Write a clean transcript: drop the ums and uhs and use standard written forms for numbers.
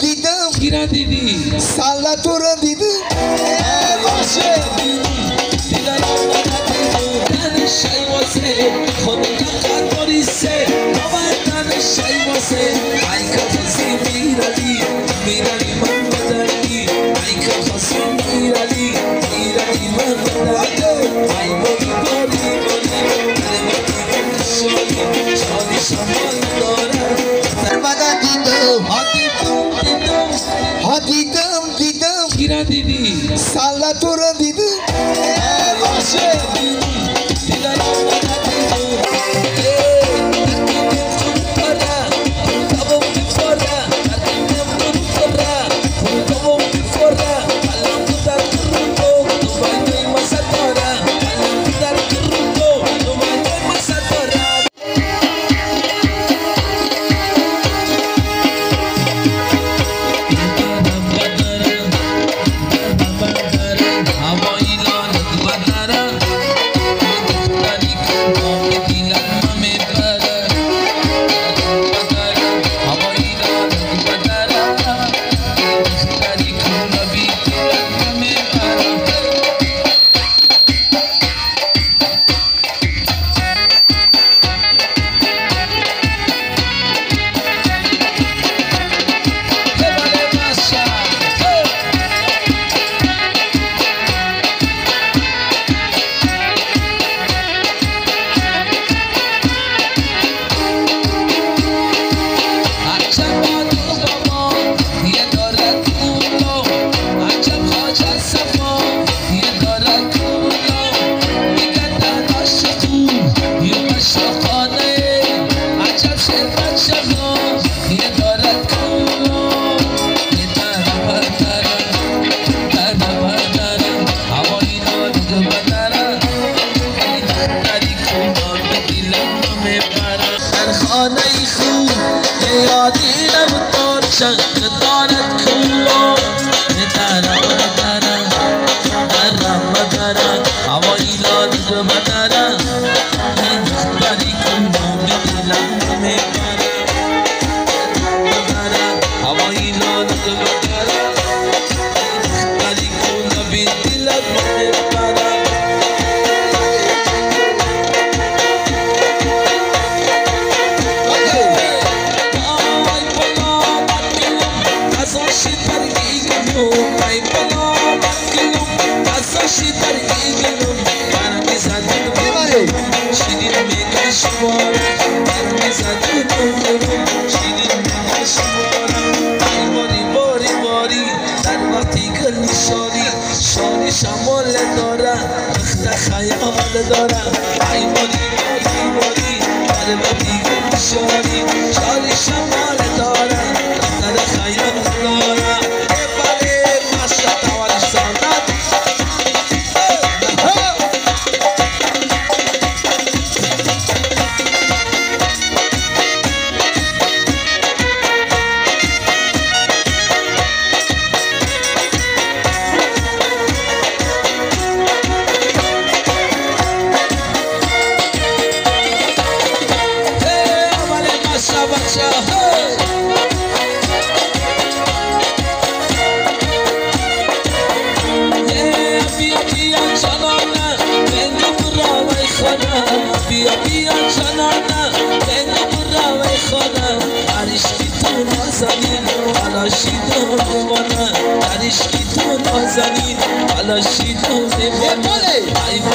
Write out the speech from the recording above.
دیدم گیرا دیدی سالا تو رو دیدم دیدن آمدن شای واسه خودم قداری سه آمدن شای واسه ای که خواسی میرلی من بدنی ای که خواسی میرلی من بدنی ای باری شادی شمال دارم سربدا دیدم گیرا دیدی سالا تو رو دیدم دیدن خانه خوب یادی نبود چند دارد کلو درم هوایی لاد بدرم دختری کنم به دلم نمیبرم هوایی لاد بدرم دختری کنم به دلم نمیبرم شمال دارم وقت خیال دارم ای باری در وقتی شاری شمال دارم وقت خیال دارم بله ماشا توال سانات بیا جانانم بگو برای خودم در عشقی تو نازنین حالا شیدون بمانم در عشقی تو نازنین حالا شیدون بمانم